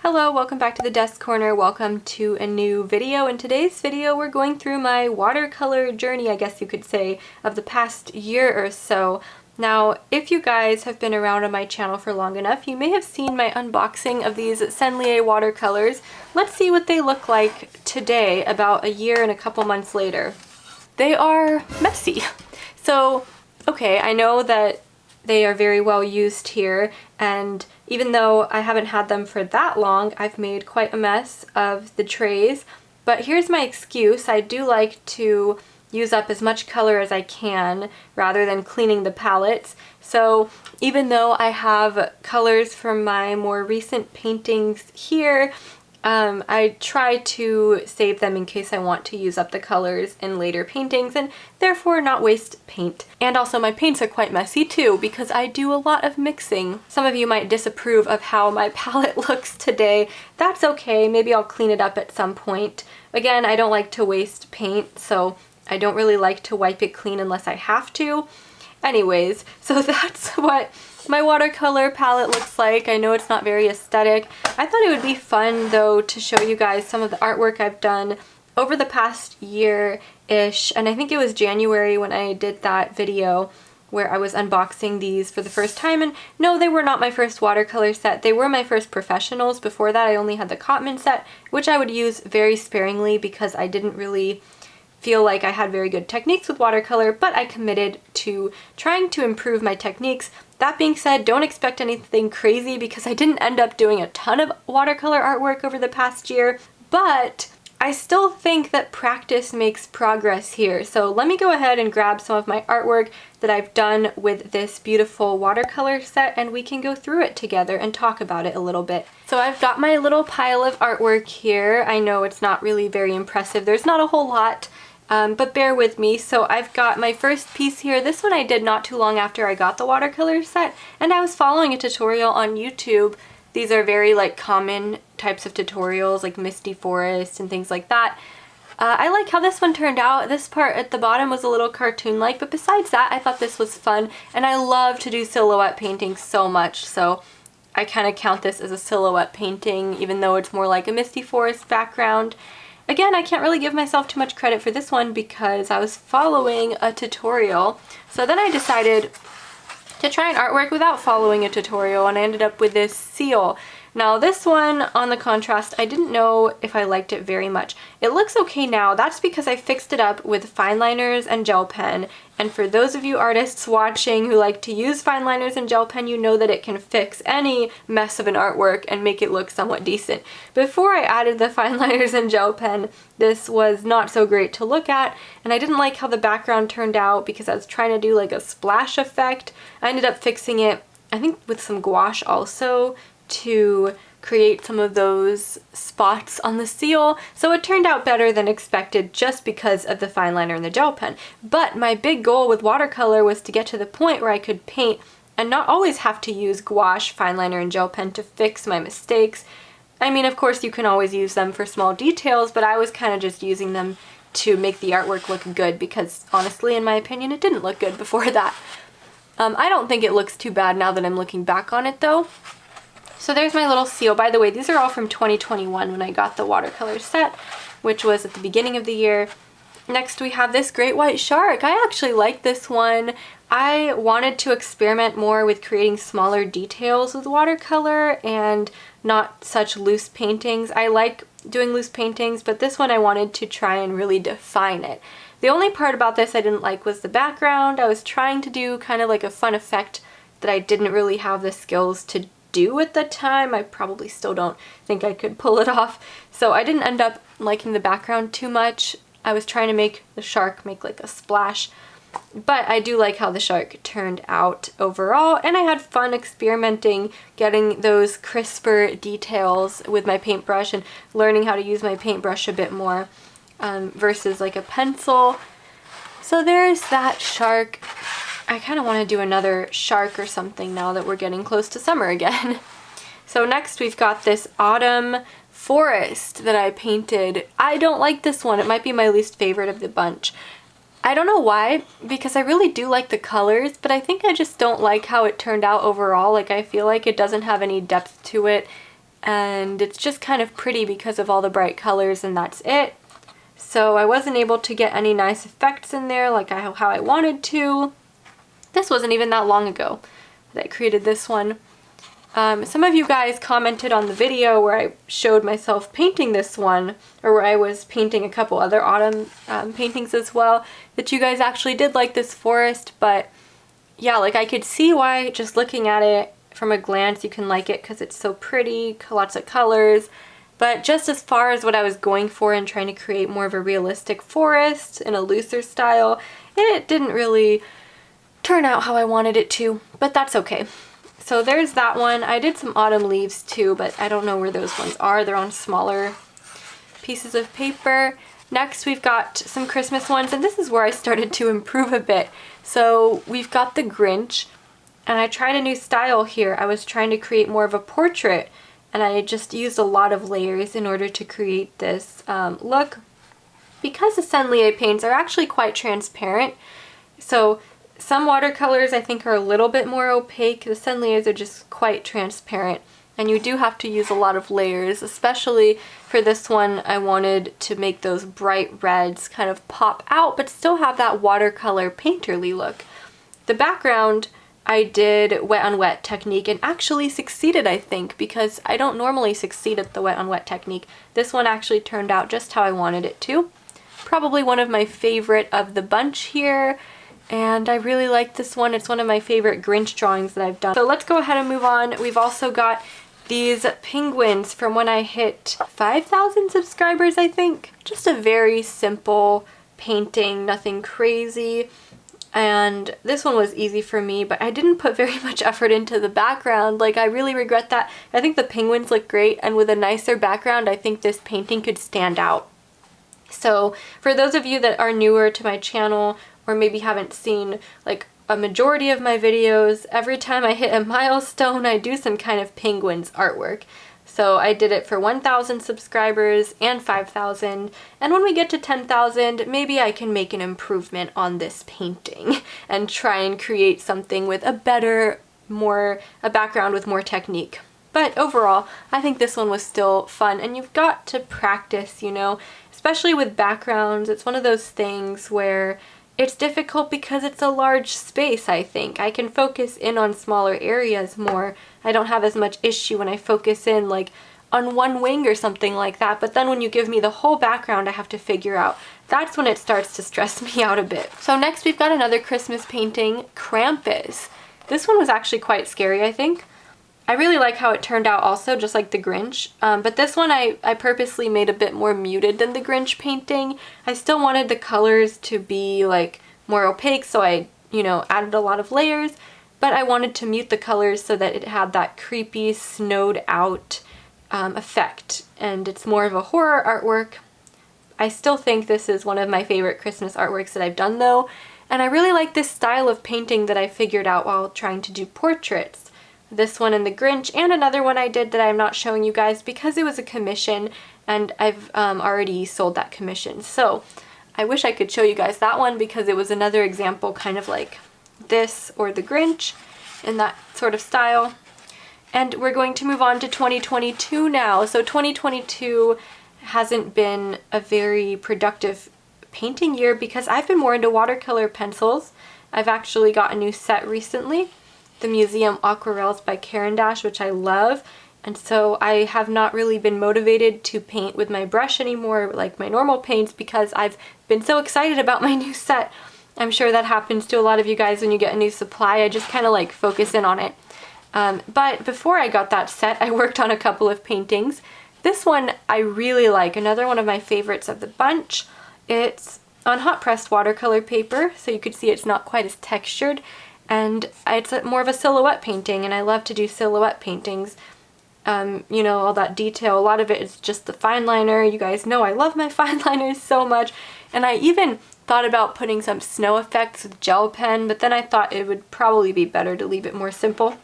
Hello, welcome back to the Desk Corner. Welcome to a new video. In today's video, we're going through my watercolor journey, I guess you could say, of the past year or so. Now, if you guys have been around on my channel for long enough, you may have seen my unboxing of these Sennelier watercolors. Let's see what they look like today, about a year and a couple months later. They are messy. So, okay, I know that they are very well used here, and even though I haven't had them for that long, I've made quite a mess of the trays. But here's my excuse. I do like to use up as much color as I can rather than cleaning the palettes. So even though I have colors from my more recent paintings here, I try to save them in case I want to use up the colors in later paintings and therefore not waste paint. And also my paints are quite messy too because I do a lot of mixing. Some of you might disapprove of how my palette looks today. That's okay, maybe I'll clean it up at some point. Again, I don't like to waste paint, so I don't really like to wipe it clean unless I have to. Anyways, so that's what my watercolor palette looks like. I know it's not very aesthetic. I thought it would be fun though to show you guys some of the artwork I've done over the past year-ish, and I think it was January when I did that video where I was unboxing these for the first time. And no, they were not my first watercolor set. They were my first professionals. Before that I only had the Cotman set, which I would use very sparingly because I didn't really feel like I had very good techniques with watercolor, but I committed to trying to improve my techniques. That being said, don't expect anything crazy because I didn't end up doing a ton of watercolor artwork over the past year, but I still think that practice makes progress here. So let me go ahead and grab some of my artwork that I've done with this beautiful watercolor set and we can go through it together and talk about it a little bit. So I've got my little pile of artwork here. I know it's not really very impressive. There's not a whole lot. But bear with me. So I've got my first piece here. This one I did not too long after I got the watercolor set, and I was following a tutorial on YouTube. These are very common types of tutorials like Misty Forest and things like that. I like how this one turned out. This part at the bottom was a little cartoon-like, but besides that I thought this was fun, and I love to do silhouette painting so much, so I kind of count this as a silhouette painting even though it's more like a Misty Forest background. Again, I can't really give myself too much credit for this one because I was following a tutorial. So then I decided to try an artwork without following a tutorial, and I ended up with this seal. Now this one, on the contrast, I didn't know if I liked it very much. It looks okay now. That's because I fixed it up with fine liners and gel pen. And for those of you artists watching who like to use fine liners and gel pen, you know that it can fix any mess of an artwork and make it look somewhat decent. Before I added the fine liners and gel pen, this was not so great to look at, and I didn't like how the background turned out because I was trying to do like a splash effect. I ended up fixing it, I think with some gouache also, to create some of those spots on the seal, so it turned out better than expected just because of the fine liner and the gel pen. But my big goal with watercolor was to get to the point where I could paint and not always have to use gouache, fine liner, and gel pen to fix my mistakes. I mean, of course you can always use them for small details, but I was kind of just using them to make the artwork look good because honestly, in my opinion, it didn't look good before that. I don't think it looks too bad now that I'm looking back on it though. So there's my little seal. By the way, these are all from 2021 when I got the watercolor set, which was at the beginning of the year. Next we have this great white shark. I actually like this one. I wanted to experiment more with creating smaller details with watercolor and not such loose paintings. I like doing loose paintings, but this one I wanted to try and really define it. The only part about this I didn't like was the background. I was trying to do kind of like a fun effect that I didn't really have the skills to do at the time. I probably still don't think I could pull it off, so I didn't end up liking the background too much. I was trying to make the shark make like a splash, but I do like how the shark turned out overall, and I had fun experimenting, getting those crisper details with my paintbrush and learning how to use my paintbrush a bit more versus like a pencil. So there's that shark. I kind of want to do another shark or something now that we're getting close to summer again. So next we've got this autumn forest that I painted. I don't like this one. It might be my least favorite of the bunch. I don't know why, because I really do like the colors, but I think I just don't like how it turned out overall. Like, I feel like it doesn't have any depth to it. and it's just kind of pretty because of all the bright colors, and that's it. So I wasn't able to get any nice effects in there like how I wanted to. This wasn't even that long ago that I created this one. Some of you guys commented on the video where I showed myself painting this one, or where I was painting a couple other autumn paintings as well, that you guys actually did like this forest. But yeah, like I could see why just looking at it from a glance you can like it, because it's so pretty, lots of colors. But just as far as what I was going for and trying to create more of a realistic forest in a looser style, it didn't really turn out how I wanted it to, but that's okay. So there's that one. I did some autumn leaves too, but I don't know where those ones are. They're on smaller pieces of paper. Next we've got some Christmas ones, and this is where I started to improve a bit. So we've got the Grinch, and I tried a new style here. I was trying to create more of a portrait, and I just used a lot of layers in order to create this look. Because the Sennelier paints are actually quite transparent, so some watercolors I think are a little bit more opaque. The Senneliers are just quite transparent, and you do have to use a lot of layers. Especially for this one, I wanted to make those bright reds kind of pop out but still have that watercolor painterly look. The background I did wet on wet technique and actually succeeded, I think, because I don't normally succeed at the wet on wet technique. This one actually turned out just how I wanted it to. Probably one of my favorite of the bunch here, and I really like this one. It's one of my favorite Grinch drawings that I've done. So let's go ahead and move on. We've also got these penguins from when I hit 5,000 subscribers, I think. Just a very simple painting, nothing crazy. And this one was easy for me, but I didn't put very much effort into the background. Like, I really regret that. I think the penguins look great, and with a nicer background, I think this painting could stand out. So for those of you that are newer to my channel, or maybe haven't seen like a majority of my videos, every time I hit a milestone, I do some kind of penguins artwork. So I did it for 1,000 subscribers and 5,000, and when we get to 10,000, maybe I can make an improvement on this painting and try and create something with a better, a background with more technique. But overall, I think this one was still fun, and you've got to practice, you know, especially with backgrounds. It's one of those things where it's difficult because it's a large space, I think. I can focus in on smaller areas more. I don't have as much issue when I focus in like on one wing or something like that, but then when you give me the whole background I have to figure out, that's when it starts to stress me out a bit. So next we've got another Christmas painting, Krampus. This one was actually quite scary, I think. I really like how it turned out also, just like the Grinch, but this one I purposely made a bit more muted than the Grinch painting. I still wanted the colors to be like more opaque, so I, you know, added a lot of layers, but I wanted to mute the colors so that it had that creepy, snowed out effect, and it's more of a horror artwork. I still think this is one of my favorite Christmas artworks that I've done though, and I really like this style of painting that I figured out while trying to do portraits. This one and the Grinch, and another one I did that I'm not showing you guys because it was a commission, and I've already sold that commission. So I wish I could show you guys that one because it was another example kind of like this or the Grinch in that sort of style. And we're going to move on to 2022 now. So 2022 hasn't been a very productive painting year because I've been more into watercolor pencils. I've actually got a new set recently, the Museum Aquarelles by Caran d'Ache, which I love, and so I have not really been motivated to paint with my brush anymore, like my normal paints, because I've been so excited about my new set. I'm sure that happens to a lot of you guys when you get a new supply. I just kind of like focus in on it. But before I got that set, I worked on a couple of paintings. This one I really like, another one of my favorites of the bunch. It's on hot pressed watercolor paper, so you could see it's not quite as textured. And it's more of a silhouette painting, and I love to do silhouette paintings. You know, all that detail, a lot of it is just the fine liner. You guys know I love my fine liners so much. And I even thought about putting some snow effects with gel pen, but then I thought it would probably be better to leave it more simple.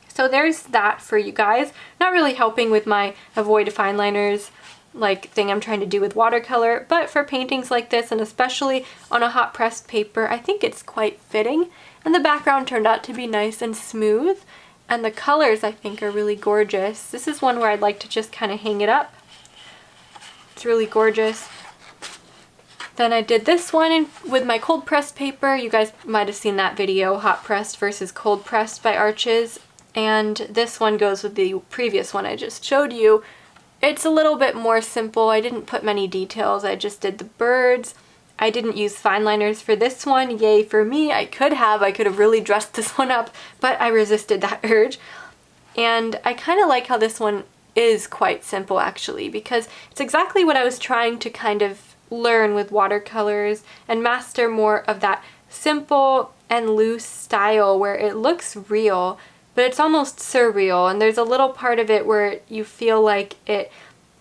So there's that for you guys. Not really helping with my avoid fine liners like thing I'm trying to do with watercolor, but for paintings like this, and especially on a hot pressed paper, I think it's quite fitting. And the background turned out to be nice and smooth. And the colors I think are really gorgeous. This is one where I'd like to just kind of hang it up. It's really gorgeous. Then I did this one with my cold pressed paper. You guys might have seen that video, hot pressed versus cold pressed by Arches. And this one goes with the previous one I just showed you. It's a little bit more simple. I didn't put many details. I just did the birds. I didn't use fine liners for this one. Yay for me. I could have really dressed this one up, but I resisted that urge. And I kind of like how this one is quite simple actually, because it's exactly what I was trying to kind of learn with watercolors and master more of that simple and loose style where it looks real, but it's almost surreal, and there's a little part of it where you feel like it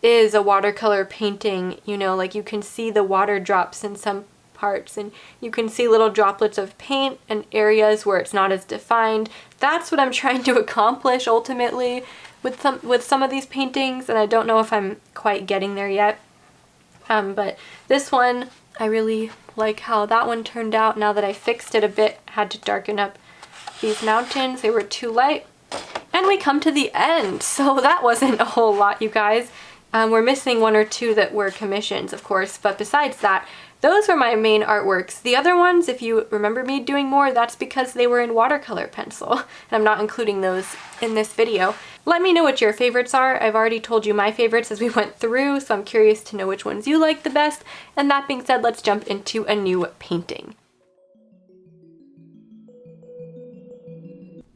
is a watercolor painting, you know, like you can see the water drops in some parts and you can see little droplets of paint in areas where it's not as defined. That's what I'm trying to accomplish ultimately with some of these paintings, and I don't know if I'm quite getting there yet. But this one, I really like how that one turned out. Now that I fixed it a bit, I had to darken up these mountains. They were too light. And we come to the end. So that wasn't a whole lot, you guys. We're missing one or two that were commissions, of course. But besides that, those were my main artworks. The other ones, if you remember me doing more, that's because they were in watercolor pencil. And I'm not including those in this video. Let me know what your favorites are. I've already told you my favorites as we went through, so I'm curious to know which ones you like the best. And that being said, let's jump into a new painting.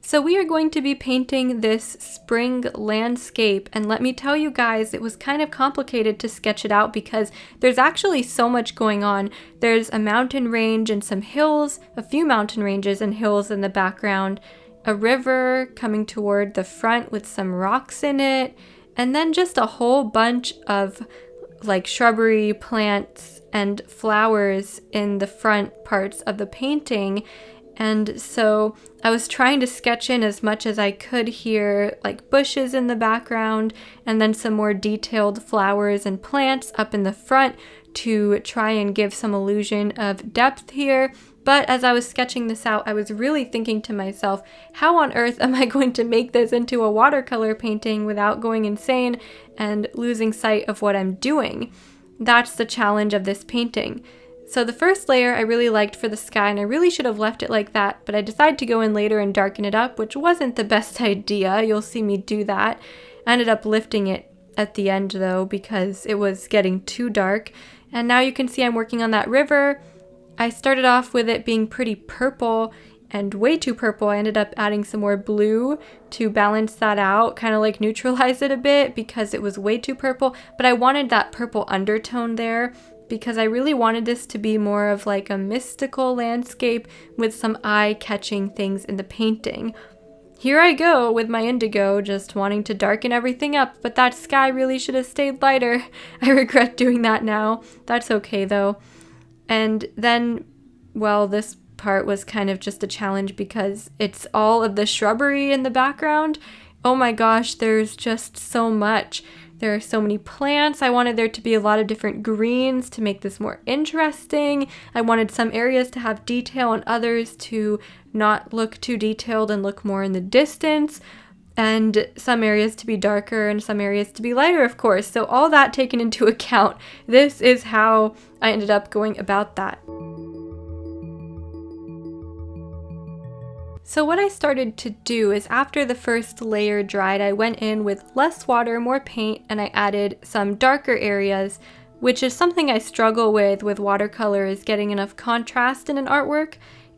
So we are going to be painting this spring landscape, and let me tell you guys, it was kind of complicated to sketch it out because there's actually so much going on. There's a mountain range and some hills, a few mountain ranges and hills in the background, a river coming toward the front with some rocks in it, and then just a whole bunch of like shrubbery, plants, and flowers in the front parts of the painting. And so I was trying to sketch in as much as I could here, like bushes in the background, and then some more detailed flowers and plants up in the front to try and give some illusion of depth here. But as I was sketching this out, I was really thinking to myself, how on earth am I going to make this into a watercolor painting without going insane and losing sight of what I'm doing? That's the challenge of this painting. So the first layer I really liked for the sky, and I really should have left it like that, but I decided to go in later and darken it up, which wasn't the best idea. You'll see me do that. I ended up lifting it at the end though because it was getting too dark. And now you can see I'm working on that river. I started off with it being pretty purple and way too purple. I ended up adding some more blue to balance that out, kind of like neutralize it a bit because it was way too purple, but I wanted that purple undertone there because I really wanted this to be more of like a mystical landscape with some eye-catching things in the painting. Here I go with my indigo, just wanting to darken everything up, but that sky really should have stayed lighter. I regret doing that now. That's okay though. And then, well, this part was kind of just a challenge because it's all of the shrubbery in the background. Oh my gosh, there's just so much. There are so many plants. I wanted there to be a lot of different greens to make this more interesting. I wanted some areas to have detail and others to not look too detailed and look more in the distance. And some areas to be darker and some areas to be lighter, of course. So all that taken into account, this is how I ended up going about that. So what I started to do is after the first layer dried, I went in with less water, more paint, and I added some darker areas, which is something I struggle with watercolor, is getting enough contrast in an artwork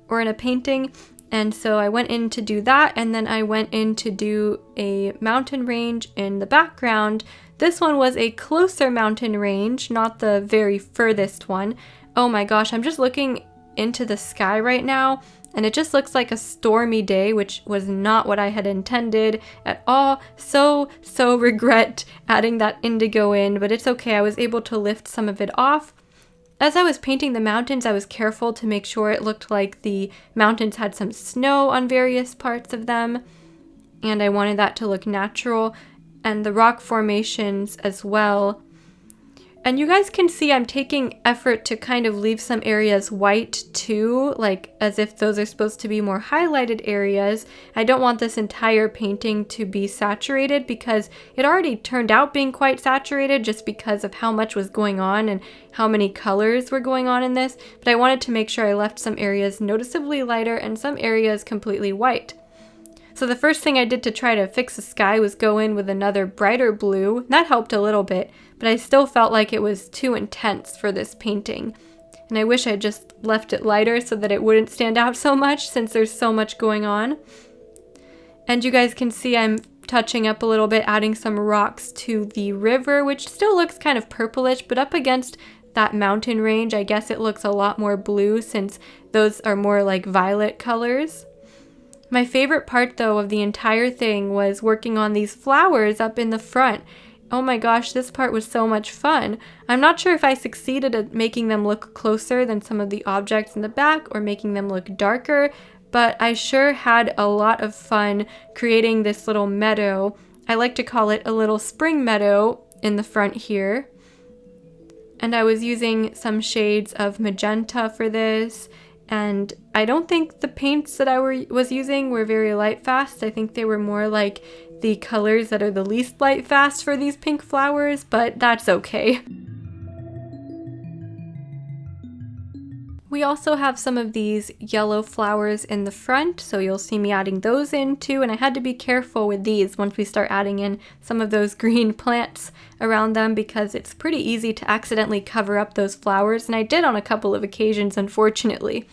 or in a painting. And so I went in to do that, and then I went in to do a mountain range in the background. This one was a closer mountain range, not the very furthest one. Oh my gosh, I'm just looking into the sky right now, and it just looks like a stormy day, which was not what I had intended at all. So regret adding that indigo in, but it's okay. I was able to lift some of it off. As I was painting the mountains, I was careful to make sure it looked like the mountains had some snow on various parts of them, and I wanted that to look natural, and the rock formations as well. And you guys can see I'm taking effort to kind of leave some areas white too, like as if those are supposed to be more highlighted areas. I don't want this entire painting to be saturated because it already turned out being quite saturated just because of how much was going on and how many colors were going on in this. But I wanted to make sure I left some areas noticeably lighter and some areas completely white. So the first thing I did to try to fix the sky was go in with another brighter blue. That helped a little bit, but I still felt like it was too intense for this painting. And I wish I just left it lighter so that it wouldn't stand out so much since there's so much going on. And you guys can see I'm touching up a little bit, adding some rocks to the river, which still looks kind of purplish, but up against that mountain range, I guess it looks a lot more blue since those are more like violet colors. My favorite part though of the entire thing was working on these flowers up in the front. Oh my gosh, this part was so much fun. I'm not sure if I succeeded at making them look closer than some of the objects in the back or making them look darker, but I sure had a lot of fun creating this little meadow. I like to call it a little spring meadow in the front here. And I was using some shades of magenta for this. And I don't think the paints that I was using were very light fast. I think they were more like the colors that are the least light fast for these pink flowers, but that's okay. We also have some of these yellow flowers in the front, so you'll see me adding those in too, and I had to be careful with these once we start adding in some of those green plants around them because it's pretty easy to accidentally cover up those flowers, and I did on a couple of occasions, unfortunately.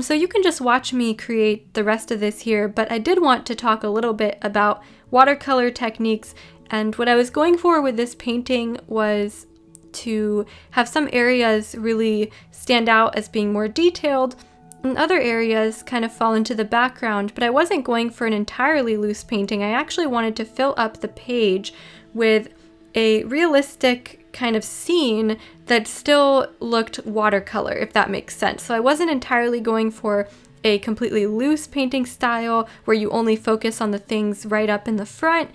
So you can just watch me create the rest of this here, but I did want to talk a little bit about watercolor techniques, and what I was going for with this painting was to have some areas really stand out as being more detailed and other areas kind of fall into the background, but I wasn't going for an entirely loose painting. I actually wanted to fill up the page with a realistic kind of scene that still looked watercolor, if that makes sense. So I wasn't entirely going for a completely loose painting style where you only focus on the things right up in the front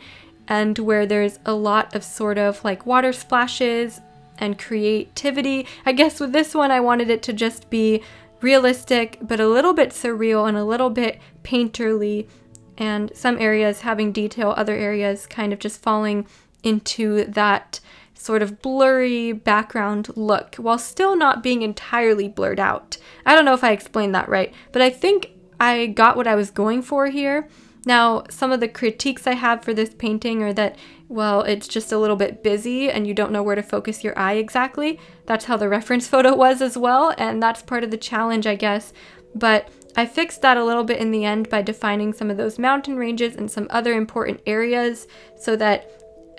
and where there's a lot of sort of like water splashes and creativity. I guess with this one I wanted it to just be realistic but a little bit surreal and a little bit painterly, and some areas having detail, other areas kind of just falling into that sort of blurry background look while still not being entirely blurred out. I don't know if I explained that right, but I think I got what I was going for here. Now, some of the critiques I have for this painting are that, well, it's just a little bit busy and you don't know where to focus your eye exactly. That's how the reference photo was as well, and that's part of the challenge, I guess. But I fixed that a little bit in the end by defining some of those mountain ranges and some other important areas so that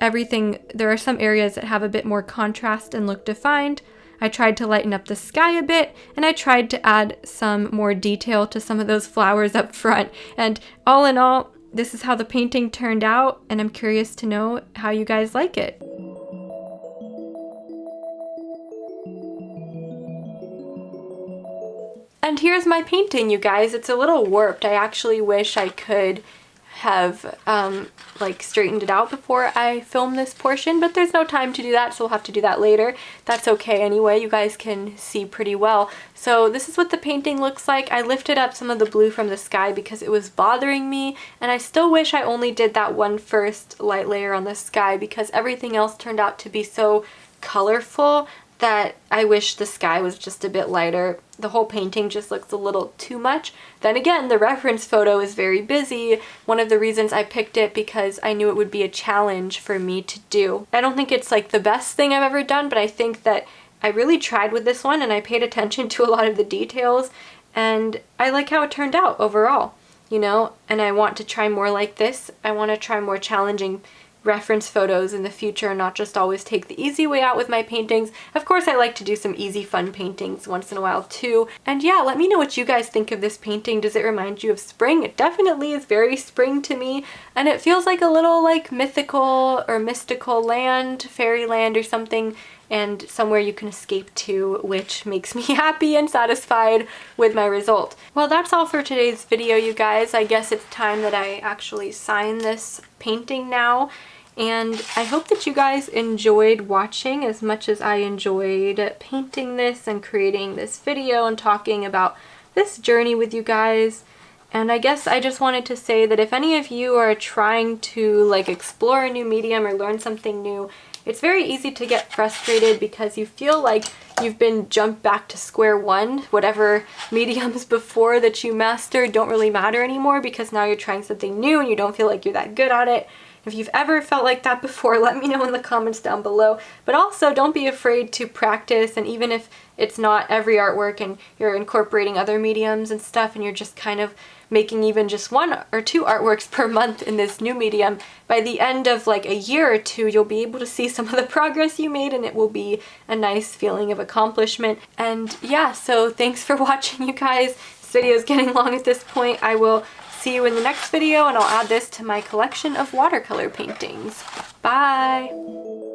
there are some areas that have a bit more contrast and look defined. I tried to lighten up the sky a bit, and I tried to add some more detail to some of those flowers up front. And all in all, this is how the painting turned out, and I'm curious to know how you guys like it. And here's my painting, you guys. It's a little warped. I actually wish I could have like straightened it out before I film this portion, but there's no time to do that, so we'll have to do that later. That's okay anyway, you guys can see pretty well. So this is what the painting looks like. I lifted up some of the blue from the sky because it was bothering me, and I still wish I only did that one first light layer on the sky because everything else turned out to be so colorful that I wish the sky was just a bit lighter. The whole painting just looks a little too much. Then again, the reference photo is very busy. One of the reasons I picked it because I knew it would be a challenge for me to do. I don't think it's like the best thing I've ever done, but I think that I really tried with this one and I paid attention to a lot of the details, and I like how it turned out overall, you know, and I want to try more like this. I want to try more challenging reference photos in the future and not just always take the easy way out with my paintings. Of course, I like to do some easy fun paintings once in a while too. And yeah, let me know what you guys think of this painting. Does it remind you of spring? It definitely is very spring to me, and it feels like a little like mythical or mystical land, fairyland or something, and somewhere you can escape to, which makes me happy and satisfied with my result. Well, that's all for today's video, you guys. I guess it's time that I actually sign this painting now. And I hope that you guys enjoyed watching as much as I enjoyed painting this and creating this video and talking about this journey with you guys. And I guess I just wanted to say that if any of you are trying to like explore a new medium or learn something new, it's very easy to get frustrated because you feel like you've been jumped back to square one. Whatever mediums before that you mastered don't really matter anymore because now you're trying something new and you don't feel like you're that good at it. If you've ever felt like that before, let me know in the comments down below. But also, don't be afraid to practice, and even if it's not every artwork and you're incorporating other mediums and stuff and you're just kind of making even just 1 or 2 artworks per month in this new medium, by the end of like a year or 2, you'll be able to see some of the progress you made and it will be a nice feeling of accomplishment. And yeah, so thanks for watching, you guys. This video is getting long at this point. I will see you in the next video, and I'll add this to my collection of watercolor paintings. Bye!